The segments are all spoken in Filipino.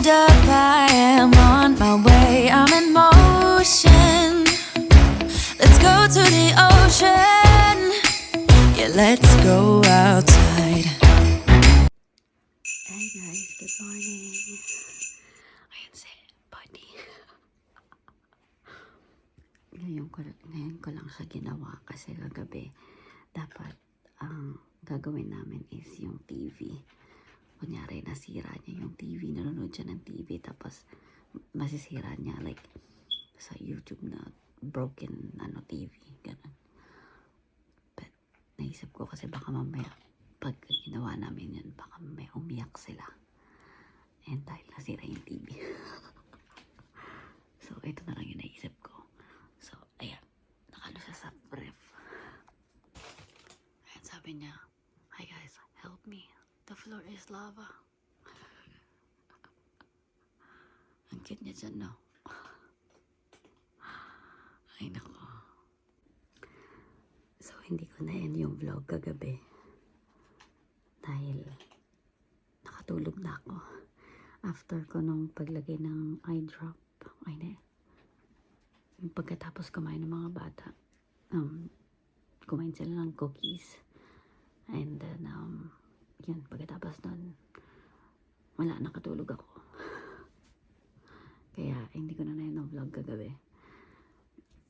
hold up, I am on my way, I'm in motion. Let's go to the ocean. Yeah, let's go outside. Hi guys, good morning. Ayan si Buddy. Ngayon ko lang siya ginawa kasi kagabi dapat ang gagawin namin is yung TV. Kunyari nasira niya yung TV, nanonood siya ng TV tapos masisira niya like sa YouTube na broken TV, ganun. But naisip ko kasi baka mamaya pag ginawa namin yun, baka may umiyak sila. And dahil nasira yung TV. So, ito na lang yung naisip ko. So, ayan. Nakalo siya sa ref. Ayan, sabi niya, "Hi guys, help me. The floor is lava." Ang cute niya dyan, no? Ay, nako. So, hindi ko na end yung vlog kagabi. Dahil nakatulog na ako. After ko nung paglagay ng eye drop, yung pagkatapos kumain ng mga bata, kumain sila ng cookies. And then, yun, pagkatapos nun, wala, nakatulog ako. Kaya, hindi ko na yun vlog kagabi.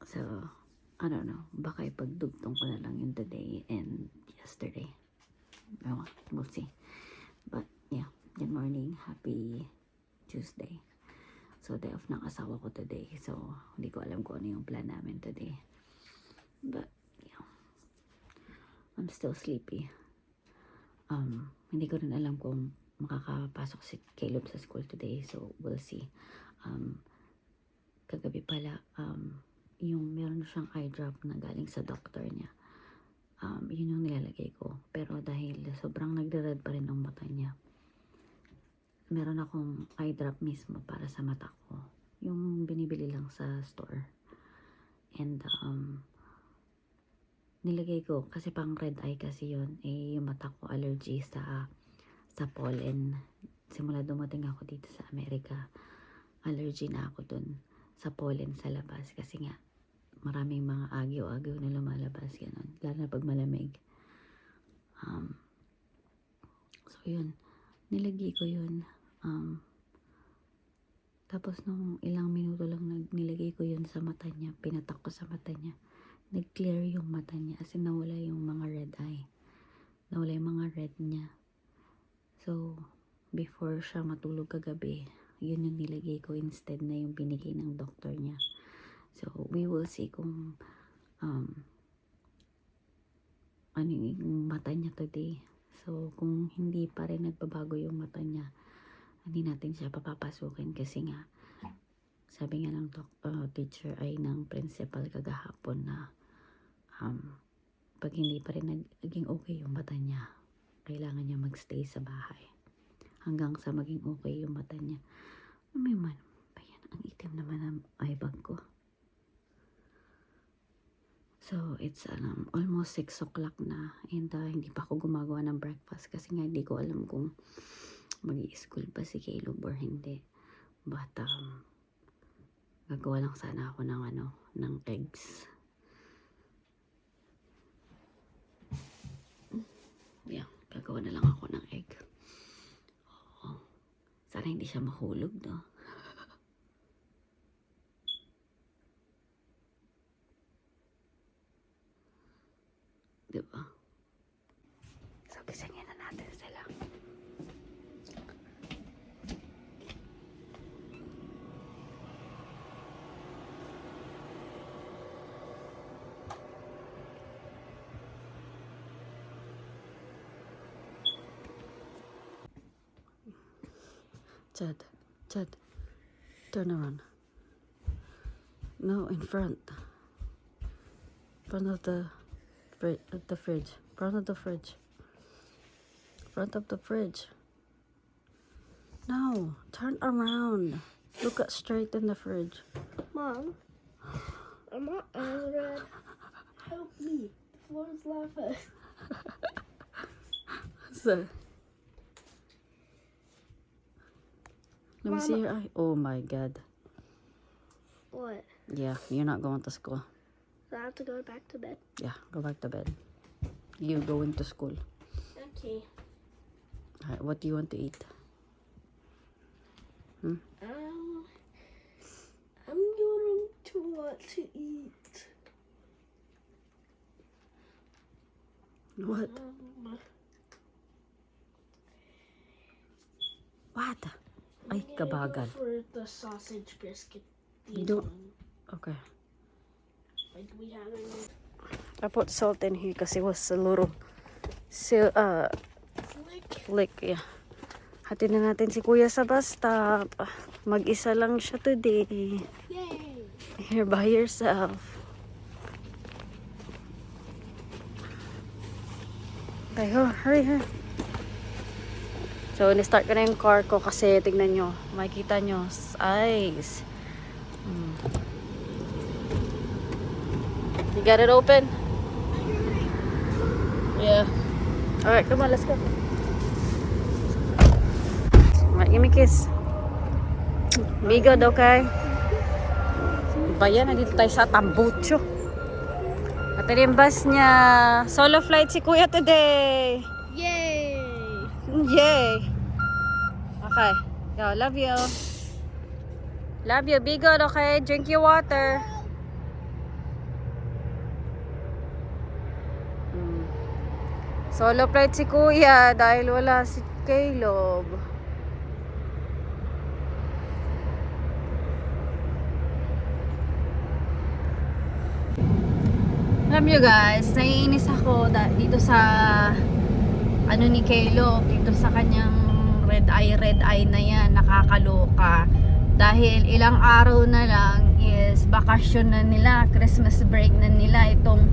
So, I don't know, baka ipagdugtong ko na lang yung today and yesterday. We'll see. But, yeah, good morning, happy Tuesday. So, day off ng asawa ko today. So, hindi ko alam kung ano yung plan namin today. But, yeah. I'm still sleepy. Hindi ko rin alam kung makakapasok si Caleb sa school today. So, we'll see. Kagabi pala, yung meron siyang eye drop na galing sa doctor niya. Yun yung nilalagay ko. Pero dahil sobrang nagre-red pa rin ang mata niya, meron akong eye drop mismo para sa mata ko. Yung binibili lang sa store. And, nilagay ko, kasi pang red eye kasi yun, yung mata ko allergy sa pollen. Simula dumating ako dito sa Amerika, allergy na ako dun sa pollen sa labas. Kasi nga, maraming mga agyo-agyo na lumalabas, ganun. Lalo na pag malamig. So, yun. Nilagay ko yun. Tapos nung ilang minuto lang nilagay ko yun sa mata niya, pinatak ko sa mata niya, nag-clear yung mata niya, as in nawala yung mga red eye, nawala yung mga red niya. So before siya matulog kagabi, yun yung nilagay ko instead na yung binigay ng doctor niya. So we will see kung ano yung mata niya today. So kung hindi pa rin nagbabago yung mata niya, hindi natin siya papapasukin kasi nga sabi nga ng teacher ay ng principal kagahapon na pag hindi pa rin naging okay yung mata niya, kailangan niya magstay sa bahay hanggang sa maging okay yung mata niya. May man, ayan, ang itim naman ang eye bag ko. So it's almost 6 o'clock na and hindi pa ako gumagawa ng breakfast kasi nga hindi ko alam kung mag-i-school pa si Caleb or hindi. But, gagawa lang sana ako ng eggs. Yeah, gagawa na lang ako ng egg. Oo. Sana hindi siya mahulog, no? Diba? So, gisingin na natin sila. Chad, turn around. No, in front. Front of the fridge. Front of the fridge. Front of the fridge. No, turn around. Look at straight in the fridge. Mom, I'm not angry. Help me. The floor is lava. So, Let me see your eye. Oh my God. What? Yeah, you're not going to school. So I have to go back to bed? Yeah, go back to bed. You going to school. Okay. Alright, what do you want to eat? I'm going to want to eat. What? What? Ay, kabagan. For the sausage biscuit. You don't. Okay. Like we have in I put salt in here because it was a little Flick. yeah. Hatid na natin si Kuya sa bus stop. Mag-isa lang siya today. Yay! Here by yourself. Okay, hurry. So, ni-start ko na yung car ko kasi tignan nyo. Makikita nyo. Eyes. You got it open? Yeah. Alright, come on, let's go. Alright, give me a kiss. Be good, okay? Bayan, nandito tayo sa Tambucho. At ito yung bus niya. Solo flight si Kuya today. Yay! Yay! Okay. Yo, love you. Love you. Be good, okay? Drink your water. Solo flight si Kuya dahil wala si Caleb. Alam nyo guys, naiinis ako dito sa ano ni Caleb, dito sa kanyang red eye na yan, nakakaloka. Dahil ilang araw na lang is bakasyon na nila, Christmas break na nila itong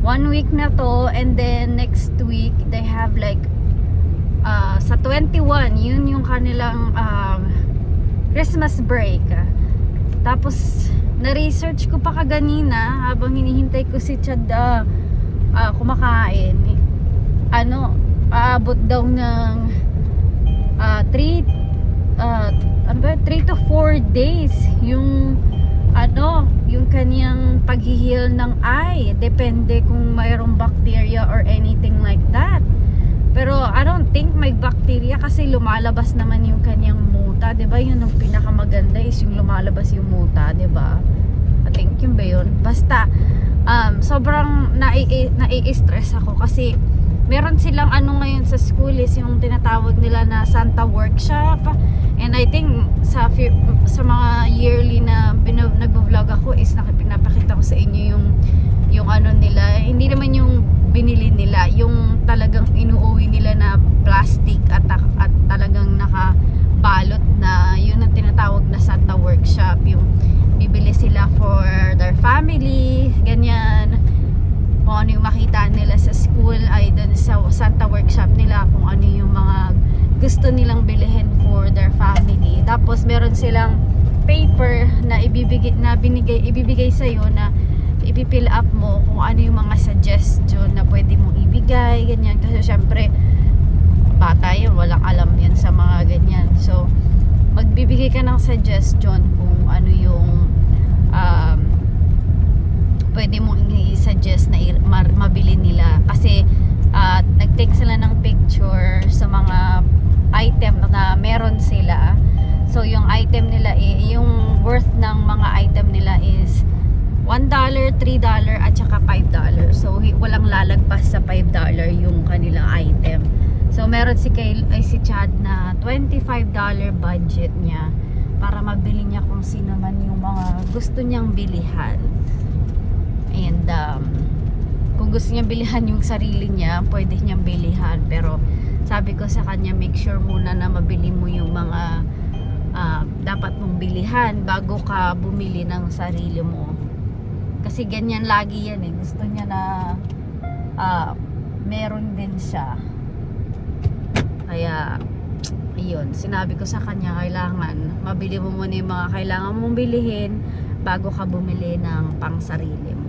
1 week na to, and then next week they have like sa 21, yun yung kanilang Christmas break. Tapos na-research ko pa kaganina habang hinihintay ko si Chad kumakain. Aabot daw ng 3 to 4 days yung yung kaniyang paghihil ng eye. Depende kung mayroong bacteria or anything like that. Pero I don't think may bacteria kasi lumalabas naman yung kaniyang muta, 'di ba? Yun ang pinakamaganda is yung lumalabas yung muta, 'di ba? I think yun ba yun? Basta sobrang nai-stress ako kasi meron silang ngayon sa school is yung tinatawag nila na Santa workshop, and I think sa mga yearly na nagbo-vlog ako is pinapakita ko sa inyo yung nila, hindi naman yung binili nila, yung talagang inuuwi nila na plastic at talagang nakabalot na, yun ang tinatawag na Santa workshop. Yung bibili sila for their family, ganyan. Kung ano yung makita nila sa school ay dun sa Santa workshop nila, kung ano yung mga gusto nilang bilhin for their family. Tapos meron silang paper na ibibigay sa iyo na ipipill up mo kung ano yung mga suggestion na pwede mong ibigay, ganyan. Kasi syempre bata yun, walang alam yan sa mga ganyan. So magbibigay ka ng suggestion kung ano yung pwede mong i-suggest na mabili nila. Kasi nag-take sila ng picture sa mga item na meron sila. So yung item nila yung worth ng mga item nila is $1, $3 at saka $5. So walang lalagpas sa $5 yung kanilang item. So meron si Chad na $25 budget niya para mabili niya kung sino man yung mga gusto niyang bilihan. And kung gusto niya bilihan yung sarili niya, pwede niyang bilihan. Pero sabi ko sa kanya, make sure muna na mabili mo yung mga dapat mong bilihan bago ka bumili ng sarili mo. Kasi ganyan lagi yan eh. Gusto niya na meron din siya. Kaya ayun, sinabi ko sa kanya, kailangan mabili mo muna yung mga kailangan mong bilihin bago ka bumili ng pang sarili mo.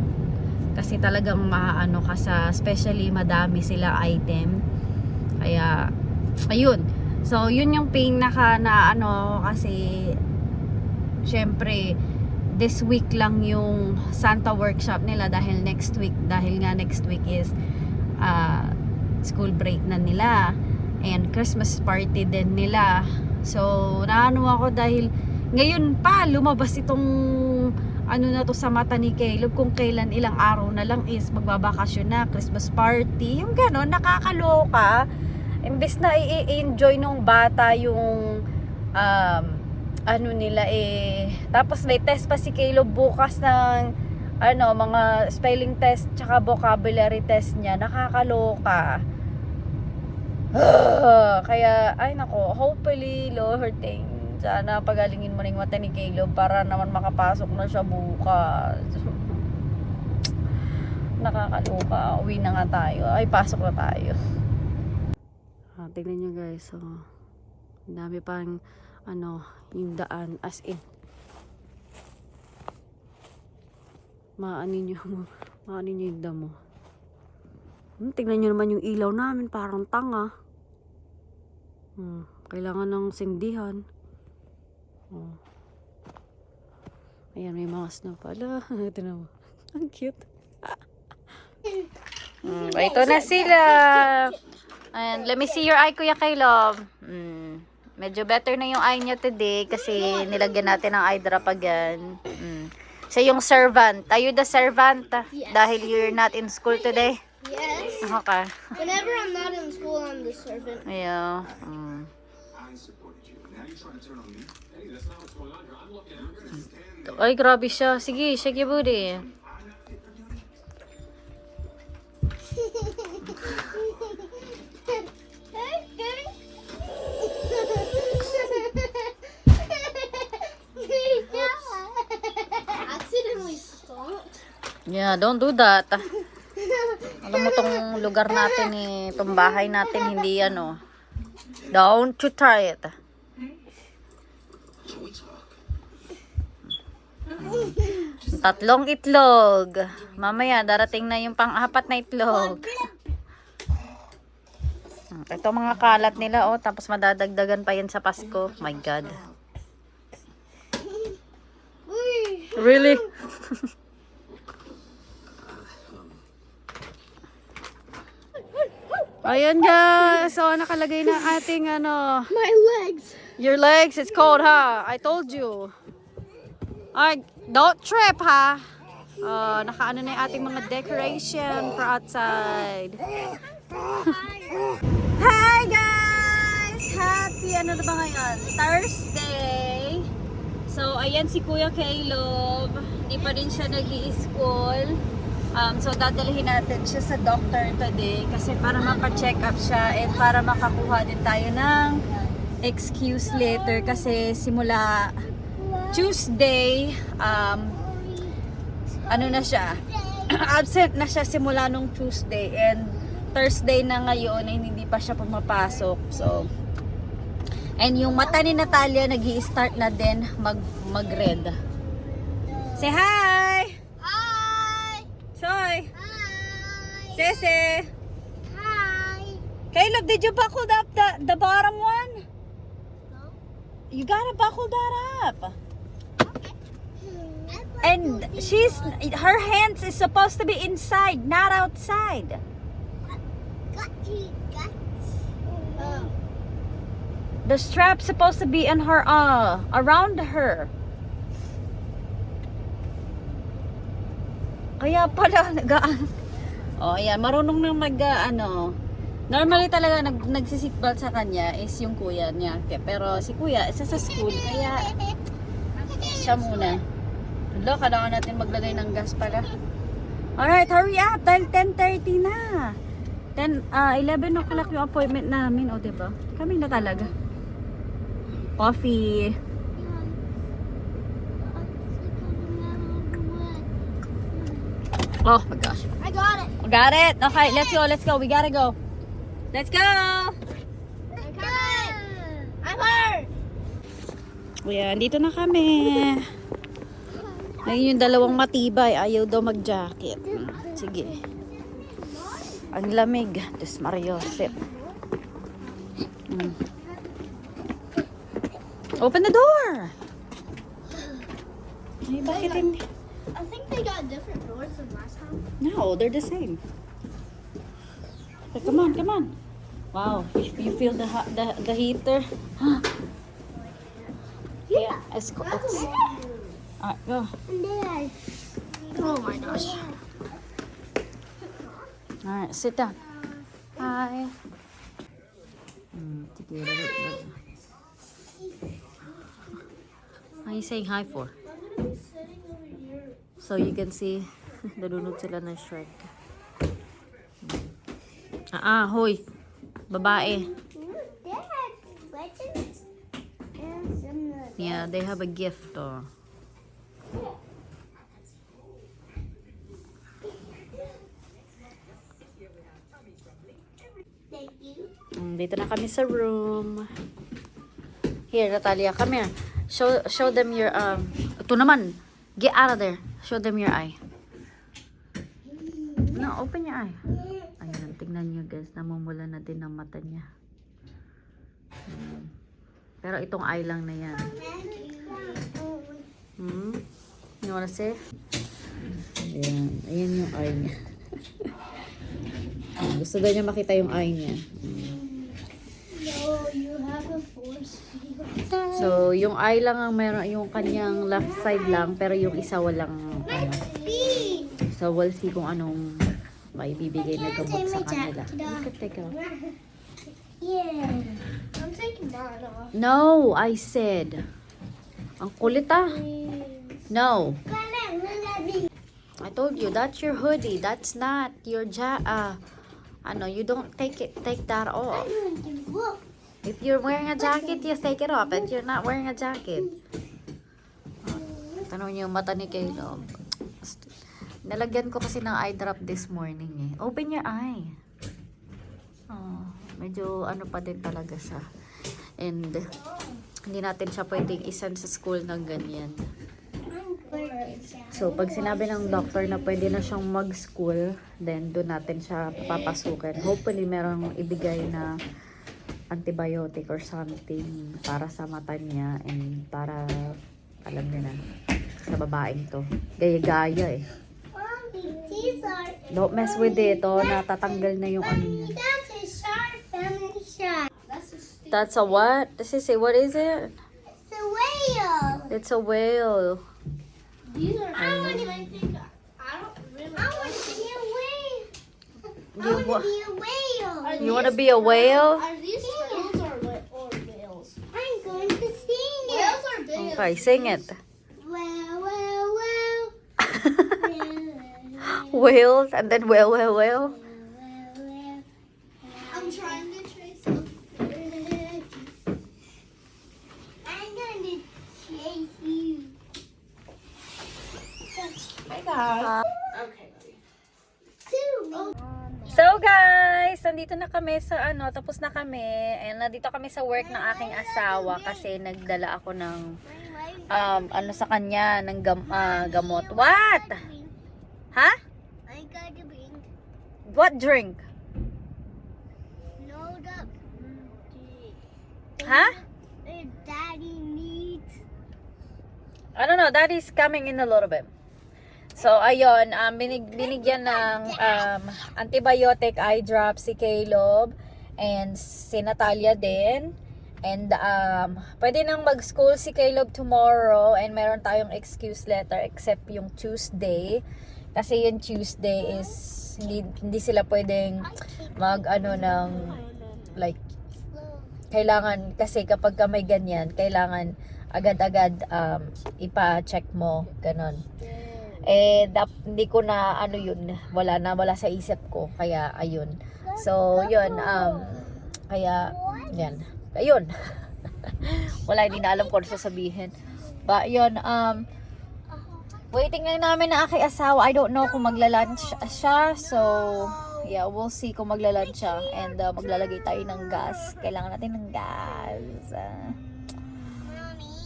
Kasi talagang maano ka sa, especially madami sila item. Kaya ayun, So, yun yung pinaka na ano, kasi syempre this week lang yung Santa workshop nila dahil next week is school break na nila and Christmas party din nila. So, naano ako dahil ngayon pa lumabas itong ano na to sa mata ni Caleb kung kailan ilang araw na lang is magbabakasyon na, Christmas party, yung gano'n, nakakaloka. Imbes na i-enjoy nung bata yung ano nila tapos may test pa si Caleb bukas ng ano, mga spelling test tsaka vocabulary test niya, nakakaloka. Kaya ay nako, hopefully Lord, sana pagalingin mo ring mata ni Caleb para naman makapasok na siya bukas. Nakakaloka. Uwi na nga tayo. Ay, pasok na tayo. Tignan nyo guys. So, dami pang ano, yung daan. As in. Maanin nyo yung damo. Tignan nyo naman yung ilaw namin. Parang tanga. Kailangan ng sindihan. Ayan, may mga snow pala. Ito na mo. Ang cute. Ito na sila. And let me see your eye, Kuya Caleb. Medyo better na yung eye niya today kasi nilagyan natin ng eye drop again. Siya yung servant. Are you the servant? Yes. Dahil you're not in school today? Yes. Okay. Whenever I'm not in school, I'm the servant. Yeah. Ay, grabe siya. Sige, shake your booty. Accidentally stomped. Yeah, don't do that. Alam mo tong lugar natin tong bahay natin hindi ano. Don't you try it. Tatlong itlog. Mamaya darating na yung pang-apat na itlog. Ito mga kalat nila tapos madadagdagan pa yan sa Pasko. My God. Really? Ayan guys. So nakalagay na ating ano. My legs. Your legs, it's cold, ha? I told you. Alright, don't trip, ha? Nakaano na yung ating mga decoration for outside. Hi, guys! Happy, ano na ba ngayon? Thursday. So, ayan si Kuya Caleb. Hindi pa rin siya nag-i-school. So, dadalhin natin siya sa doctor today kasi para mapa-check up siya and para makakuha din tayo ng excuse letter kasi simula Tuesday, ano na siya, absent na siya simula nung Tuesday and Thursday na ngayon ay hindi pa siya pumapasok. So, and yung mata ni Natalia nag-i-start na din mag-red. Say hi! Hi! Soy! Hi! Sese! Hi! Caleb, did you buckle up the bottom one? You gotta buckle that up. And her hands is supposed to be inside, not outside. The strap's supposed to be in her, around her. Kaya pala, ayan, marunong na normally talaga nagsiseatbelt sa kanya is yung kuya niya. Pero si kuya, isa sa school, kaya siya muna. Hello, kailangan natin maglagay ng gas pala. Alright, hurry up dahil 10:30 na. 11 o'clock yung appointment namin. O, diba? Kami na talaga. Coffee. Oh my gosh. I got it. Got it? Okay, let's go. We gotta go. Let's go! I got it. I'm hurt. Ayan, dito na kami. Ayun yung dalawang matibay. Ayaw daw mag-jacket. Sige. Ang lamig. Diyos Mariosep. Open the door! Ay, bakit hindi? I think they got different doors than last time. No, they're the same. Come on, come on. Wow, you feel the heater? Yeah, let's go. That's a long room. Alright, go. And then oh my gosh. Alright, sit down. Hi. What are you saying hi for? I'm gonna be sitting over here. So you can see, nalunod sila ng Shrek. Hoy. Babae. They had legends and some. Yeah, they have a gift. Oh. Thank you. Dito na kami sa room. Here, Natalia, come here. Show them your ito naman. Get out of there. Show them your eye. No, open your eye. Ayan, tingnan nyo guys. Namumula na din ang mata niya. Pero itong eye lang na yan. You wanna see? Ayan. Ayan yung eye niya. Gusto daw niya makita yung eye niya. No, you have a force field. So, yung eye lang ang meron, yung kanyang left side lang, pero yung isa walang, ano. So, we'll see kung anong maibibigay na gamot sa kanila. You can take it off. Yeah. I'm taking that off. No, I said. Ang kulit ah. No. I told you, that's your hoodie. That's not your you don't take that off. If you're wearing a jacket, you take it off. But you're not wearing a jacket. Tanong niyo yung mata ni Caleb. Nalagyan ko kasi ng eye drop this morning eh. Open your eye. Oh, medyo ano pa din talaga siya. And hindi natin siya pwedeng isend sa school ng ganyan. So, pag sinabi ng doctor na pwede na siyang mag-school, then doon natin siya papapasukin. Hopefully, merong ibigay na antibiotic or something para sa mata niya and para, alam niyo na, sa babaeng to. Gaya-gaya eh. Don't mess with it. Natatanggal na yung ano niya. That's a shark, family shark. That's a what? What is it? It's a whale. It's a whale. These are. I don't even think. I don't really. I want to be a whale. You wa- Be a whale. You want to be a whale? Are these turtles or whales? I'm going to sing it. Whales are big. Okay, sing it. Well, well, well. Whales and then whale. I'm trying to trace something. I'm going to chase you. Hi guys. Okay, buddy. So guys, nandito na kami sa tapos na kami. And nandito kami sa work ng aking asawa kasi nagdala ako ng sa kanya ng gamot. What? Ha? I got to bring What drink? no the Ha? daddy needs. I don't know. Daddy's coming in a little bit. So, ayun, binigyan ng antibiotic eye drop si Caleb and si Natalia din. And pwede nang mag-school si Caleb tomorrow and meron tayong excuse letter except yung Tuesday. Kasi yung Tuesday is hindi sila pwedeng ng like kailangan kasi kapag ka may ganyan, kailangan agad-agad ipa-check mo, ganon. Hindi ko na wala sa isip ko, kaya ayun. So, yun, kaya, yan, ayun. Wala, hindi na alam ko ano sasabihin. But, yun, waiting lang namin na aking asawa. I don't know kung magla-lunch siya, so, yeah, we'll see kung magla-lunch siya. And, maglalagay tayo ng gas. Kailangan natin ng gas.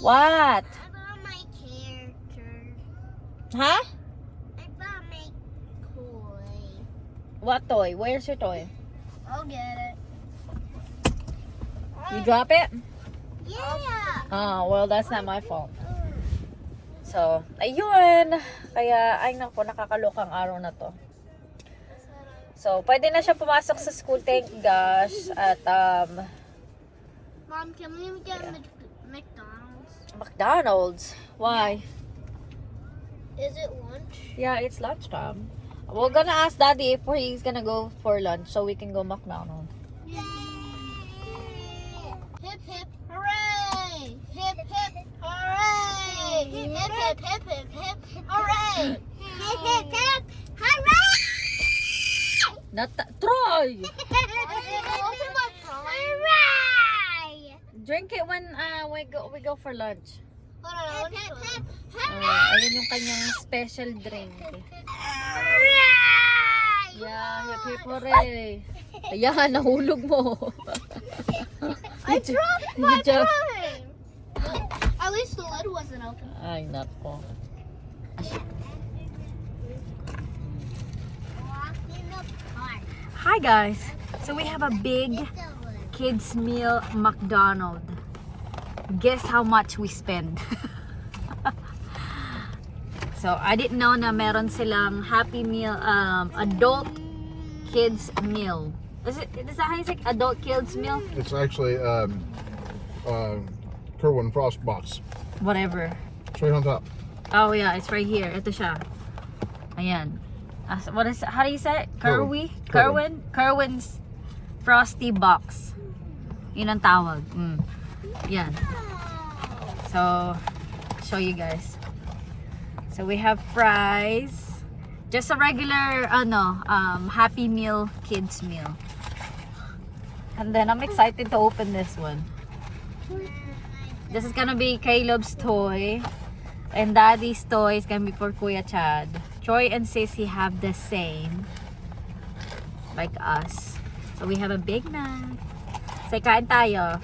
What? I bought my character. Ha? I bought my toy. What toy? Where's your toy? I'll get it. You drop it? Yeah. Oh, well, that's not my fault. So, ayun. Kaya, ay naku, nakakalokang araw na to. So, pwede na siya pumasok sa school, thank gosh. At, Mom, can we get McDonald's? McDonald's. Why? Is it lunch? Yeah, it's lunchtime. We're gonna ask Daddy if he's gonna go for lunch so we can go McDonald's. Hip hip hooray! Hip hip hooray! Hip hip hip hip hip hooray! Hip hip hip hooray! Troy! Hooray! Drink it when we go for lunch. Hold on, hip hip Ayun yung kanyang special drink. hooray! Yeah, hip hip hooray. Ayan, nahulog mo. I dropped my Good job. prime. At least the lid wasn't open. Ay, nako. Hi guys. So we have a big kids meal McDonald's. Guess how much we spend? So I didn't know na meron silang Happy Meal adult kids meal. Is that how you say adult kids meal? It's actually Kerwin Frost box. Whatever. It's right on top. Oh yeah, it's right here. Ito siya. Ayan. What is, how do you say it? Kerwin. Kerwin's Frosty Box. Yun ang tawag. Yan. So, show you guys. So we have fries. Just a regular, Happy Meal kids meal. And then I'm excited to open this one. This is gonna be Caleb's toy. And Daddy's toy is gonna be for Kuya Chad. Troy and Sissy have the same. Like us. So we have a Big Mac. Say, kain tayo.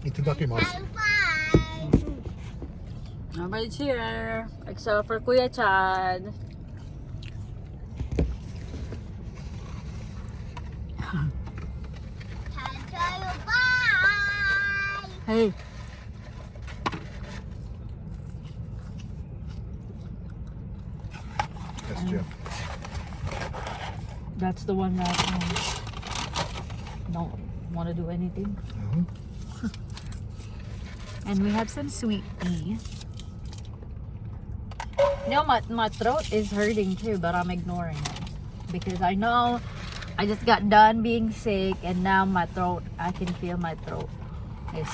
Eat the Ducky Mouse. Nobody's here. Except for Kuya Chad. Hey. That's Jeff. That's the one that don't want to do anything. And we have some sweet tea. You know, my throat is hurting too, but I'm ignoring it. Because I know I just got done being sick and now my throat, I can feel my throat. It's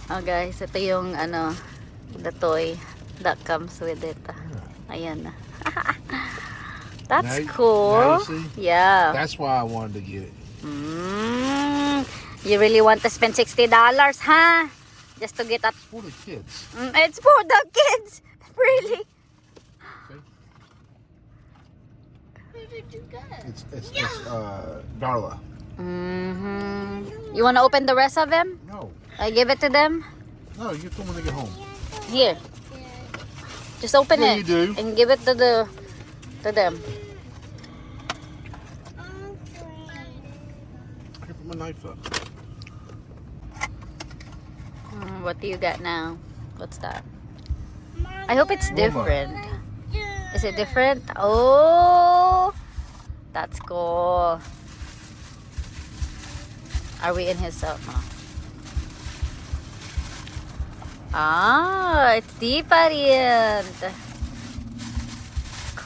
oh guys, ito yung the toy that comes with it. Ayan na. That's Now cool. you see? Yeah. That's why I wanted to get it. You really want to spend $60, huh? Just to get that. For the kids. It's for the kids. Really? Who did you get? It's Darla. You want to open the rest of them? No. I give it to them? No, you get them when they get home. Here. Just open Yeah, it you do. and give it to them. I can put my knife up. What do you got now? What's that? I hope it's different. Is it different? Oh, that's cool. Are we in his cell now? Ah, it's different.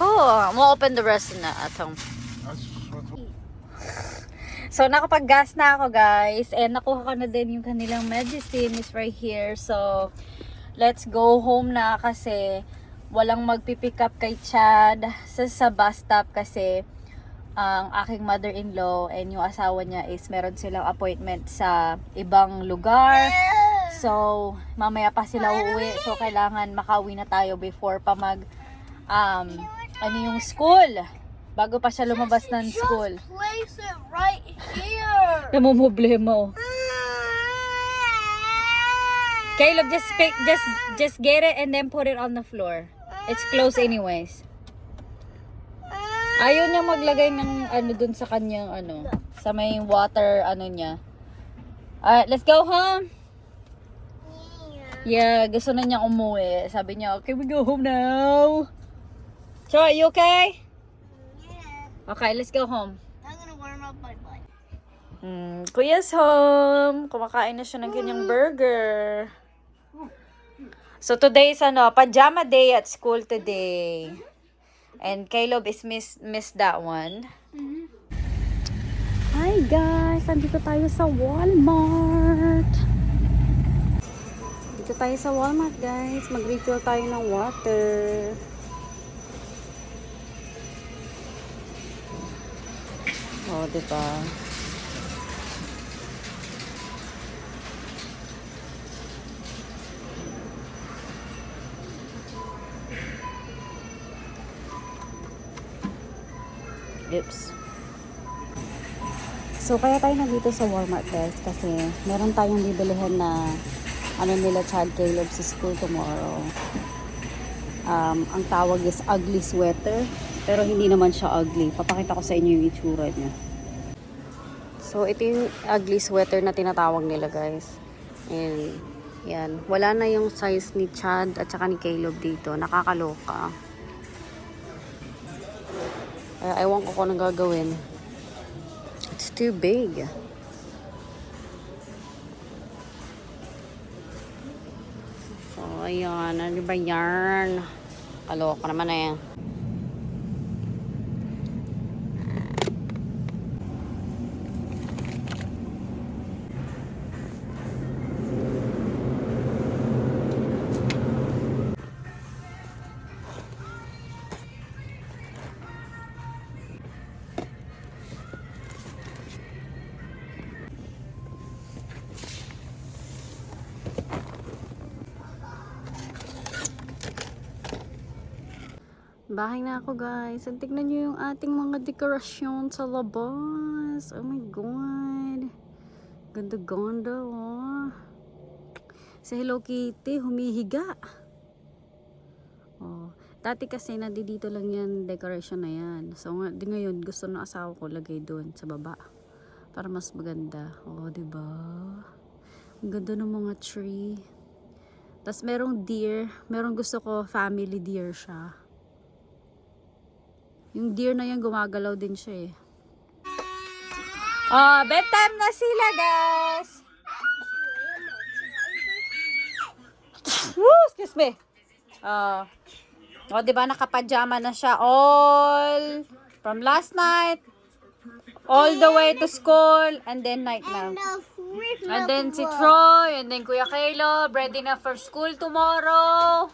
Cool. We'll open the rest at home. That's So, nakapag-gas na ako, guys. And nakuha ko na din yung kanilang medicine is right here. So, let's go home na kasi walang magpipick up kay Chad sa bus stop kasi ang aking mother-in-law and yung asawa niya is meron silang appointment sa ibang lugar. So, mamaya pa sila uuwi. So, kailangan makauwi na tayo before pa yung school. Bago pa siya lumabas ng school. Just place it right here. Namumblema oh. Caleb, just get it and then put it on the floor. It's close anyways. Ayaw niya maglagay ng dun sa kanyang sa may water niya. Alright, let's go home. Yeah, gusto na niya umuwi. Sabi niya, okay, we go home now. So, are you okay? Yeah. Okay, let's go home. I'm gonna warm up my butt. Kuya's home. Kumakain na siya ng kanyang burger. So, today is pajama day at school today. And Caleb is miss that one. Hi guys! Andito tayo sa Walmart. Dito tayo sa Walmart guys. Mag-refill tayo ng water. Oh, diba? Oops. So, kaya tayo nandito sa Walmart guys kasi meron tayong bibilihan na nila Chad Caleb sa school tomorrow. Ang tawag is ugly sweater pero hindi naman siya ugly. Papakita ko sa inyo yung itsura niya. So, ito yung ugly sweater na tinatawag nila guys. And yan, wala na yung size ni Chad at saka ni Caleb dito. Nakakaloka. Ewan ko kung anong gagawin. It's too big. So, ayan. Ano ba yarn? Kaloka naman na yan. Bahay na ako guys. And tignan nyo yung ating mga dekorasyon sa labas. Oh my god. Ganda-ganda oh. Si Hello Kitty humihiga. Oh. Dati kasi dito lang yan decoration na yan. So ngayon gusto ng asawa ko lagay doon sa baba. Para mas maganda. Oh diba? Ang ganda ng mga tree. Tapos merong deer. Merong gusto ko family deer siya. Yung deer na yan, gumagalaw din siya eh. Oh, bedtime na sila, guys! Woo! Excuse me. Diba, nakapajama na siya all from last night, all the way to school, and then night now. And then si Troy, and then Kuya Caleb, ready na for school tomorrow.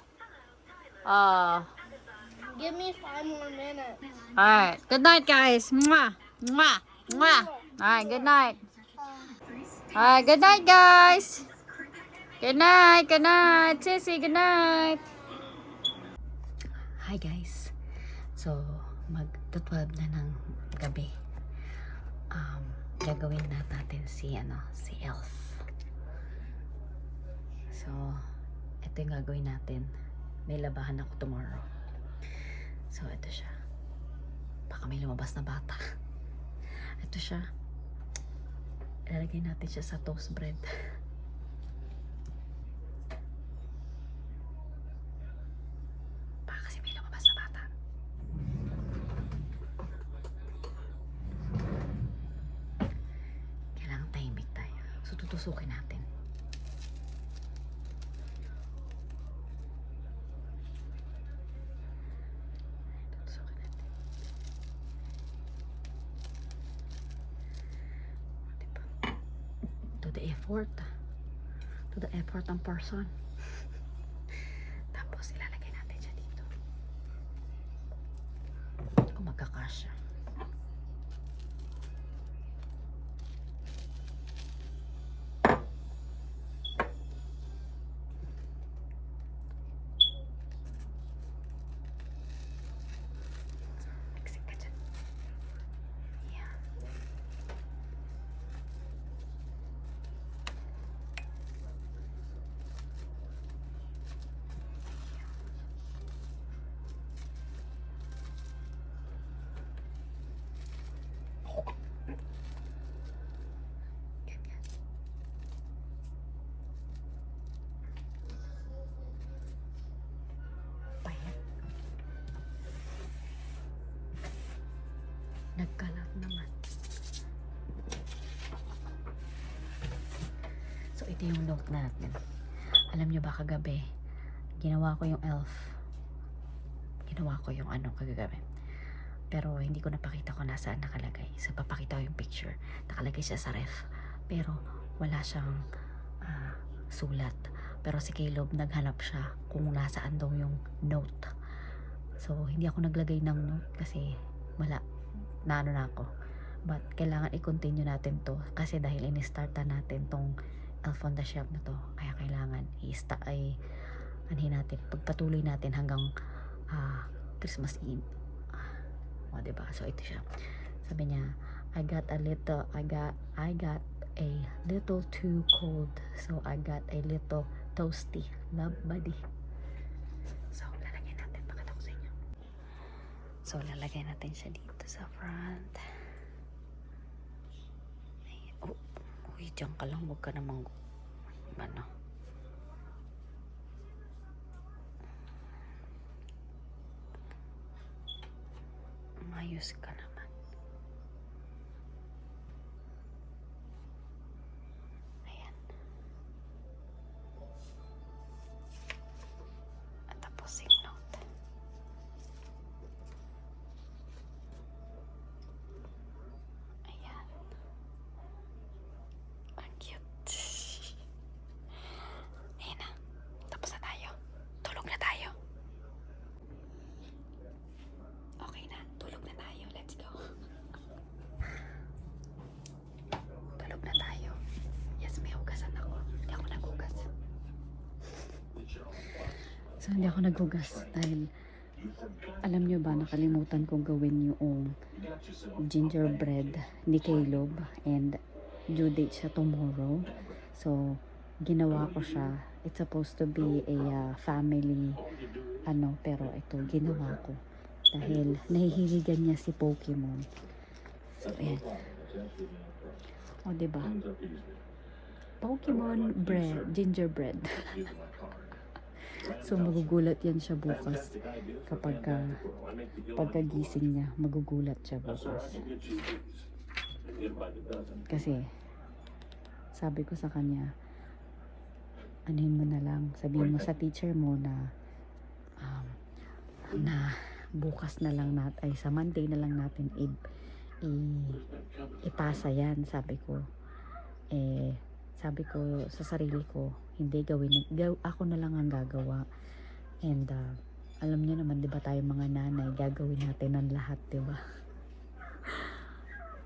Give me 5 more minutes. Alright. Good night, guys. Mwah. Mwah. Mwah. Alright, good night. Alright, good night, guys. Good night. Good night. Sissy, good night. Hi, guys. So, mag-12 na ng gabi. Gagawin natin si Elf. So, ito yung gagawin natin. May labahan ako tomorrow. So, ito siya. Baka may lumabas na bata. Ito siya. Ilalagay natin siya sa toast bread. Baka kasi may lumabas na bata. Kailangan tahimik tayo. So, tutusukin natin. So, the effort. To the effort ng person. Tapos ilalagay natin siya dito. Kung magkakasya. Magsik ka dyan. Yeah. Ganyan. Payat. Nagkalat naman. So, ito yung note natin. Alam nyo ba kagabi, ginawa ko yung elf. Ginawa ko yung kagabi. Pero hindi ko napakita kung nasaan nakalagay. So, papakita ko yung picture. Nakalagay siya sa ref. Pero, wala siyang sulat. Pero si Caleb, naghanap siya kung nasaan daw yung note. So, hindi ako naglagay ng note kasi wala. Naano na ako. But, kailangan i-continue natin to. Kasi dahil in-startan natin tong Elf on the Shelf na to. Kaya kailangan anhin natin. Pagpatuloy natin hanggang Christmas Eve. O, diba? So, ito siya. Sabi niya, I got a little too cold. So, I got a little toasty. Love, buddy. So, lalagay natin. Pakita ko sa inyo. So, lalagay natin siya dito sa front. Ay, uy, dyan ka lang. Huwag ka namang mayos ka naman. Ayan. At tapos yung note. Ayan. Ang cute. Ayan na. Tapos na tayo. Tulog na tayo. Okay na. Tulog na tayo. Let's go. Tulog na tayo. Yes, may hugasan ako. Hindi ako naghugas. So, hindi ako naghugas dahil alam nyo ba, nakalimutan kong gawin yung gingerbread ni Caleb and due date siya tomorrow. So, ginawa ko siya. It's supposed to be a family pero ito, ginawa ko. Dahil nahihiligan niya si Pokemon. So, ayan. O, diba? Pokemon bread, gingerbread. So, magugulat yan siya bukas. Pagkagising niya, magugulat siya bukas. Kasi, sabi ko sa kanya, anuhin mo na lang, sabihin mo sa teacher mo na bukas na lang sa Monday na lang natin ipasa yan, sabi ko. Sabi ko sa sarili ko, hindi ako na lang ang gagawa. And alam niyo naman, 'di ba, tayo mga nanay, gagawin natin ang lahat, 'di ba?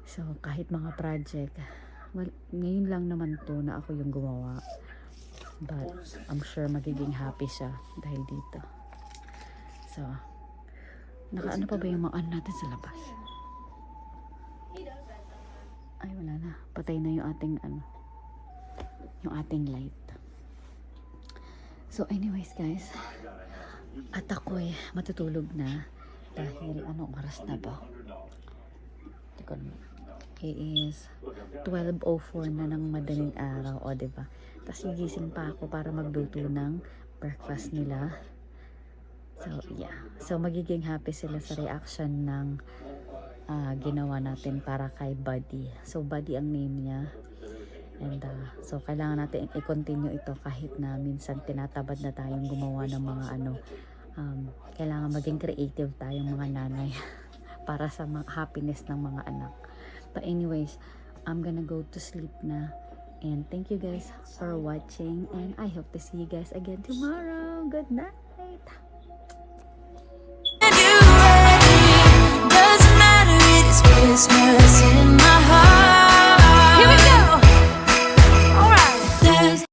So, kahit mga project, ngayon lang naman to na ako yung gumawa. But I'm sure magiging happy siya dahil dito. So, nakaano pa ba yung mga natin sa labas? Ay, wala na. Patay na yung ating light. So, anyways guys, at ako'y matutulog na dahil anong oras na ba? It is 12:04 na ng madaling araw, o diba? Tapos gigising pa ako para magluto ng breakfast nila. So, yeah. So, magiging happy sila sa reaction ng ginawa natin para kay Buddy. So, Buddy ang name niya. And, so, kailangan natin i-continue ito kahit na minsan tinatabad na tayong gumawa ng mga kailangan maging creative tayong mga nanay para sa happiness ng mga anak. But anyways, I'm gonna go to sleep na And thank you guys for watching, and I hope to see you guys again tomorrow. Good night. And you ready? Doesn't matter, it is Christmas.